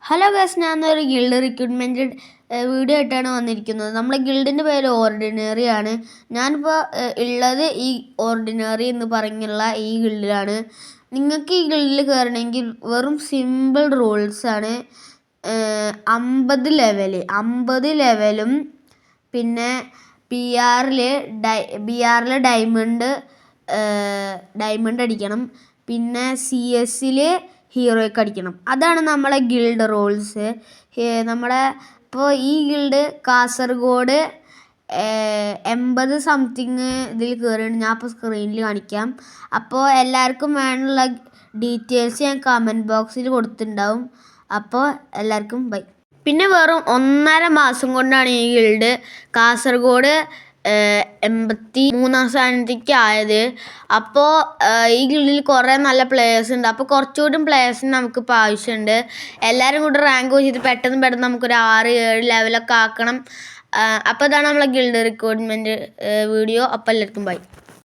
Hello guys, ഞാനൊരു guild recruitment video ആയിട്ടാണ് വന്നിരിക്കുന്നത്. നമ്മുടെ ഗിൽഡിൻ്റെ പേര് ഓർഡിനറി ആണ്. ഞാനിപ്പോൾ ഉള്ളത് ഈ ഓർഡിനറി എന്ന് പറഞ്ഞുള്ള ഈ ഗിൽഡിലാണ്. നിങ്ങൾക്ക് ഈ ഗിൽഡിൽ കയറണമെങ്കിൽ വെറും സിമ്പിൾ റൂൾസാണ്. 50 ലെവലും പിന്നെ BR ഡയമണ്ട് അടിക്കണം. പിന്നെ CS ഹീറോയ്ക്ക് അടിക്കണം. അതാണ് നമ്മളെ ഗിൽഡ് റോൾസ്. നമ്മളെ ഇപ്പോൾ ഈ ഗിൽഡ് കാസർഗോഡ് 80 സംതിങ് ഇതിൽ കയറിയാണ്. ഞാൻ ഇപ്പോൾ സ്ക്രീനിൽ കാണിക്കാം. അപ്പോൾ എല്ലാവർക്കും വേണമെന്നുള്ള ഡീറ്റെയിൽസ് ഞാൻ കമൻറ്റ് ബോക്സിൽ കൊടുത്തിട്ടുണ്ടാവും. അപ്പോൾ എല്ലാവർക്കും ബൈ. പിന്നെ വെറും 1.5 മാസം കൊണ്ടാണ് ഈ ഗിൽഡ് കാസർഗോഡ് 83ാം സ്ഥാനത്തേക്ക് ആയത്. അപ്പോൾ ഈ ഗിൽഡിൽ കുറേ നല്ല പ്ലേയേഴ്സ് ഉണ്ട്. അപ്പോൾ കുറച്ചുകൂടി പ്ലേയേഴ്സിന് നമുക്കിപ്പോൾ ആവശ്യമുണ്ട്. എല്ലാവരും കൂടി റാങ്ക് വെച്ചിട്ട് പെട്ടെന്ന് നമുക്കൊരു 6-7 ലെവലൊക്കെ ആക്കണം. അപ്പോൾ ഇതാണ് നമ്മളെ ഗിൽഡ് റിക്രൂട്ട്മെൻറ്റ് വീഡിയോ. അപ്പോൾ എല്ലാവർക്കും ബൈ.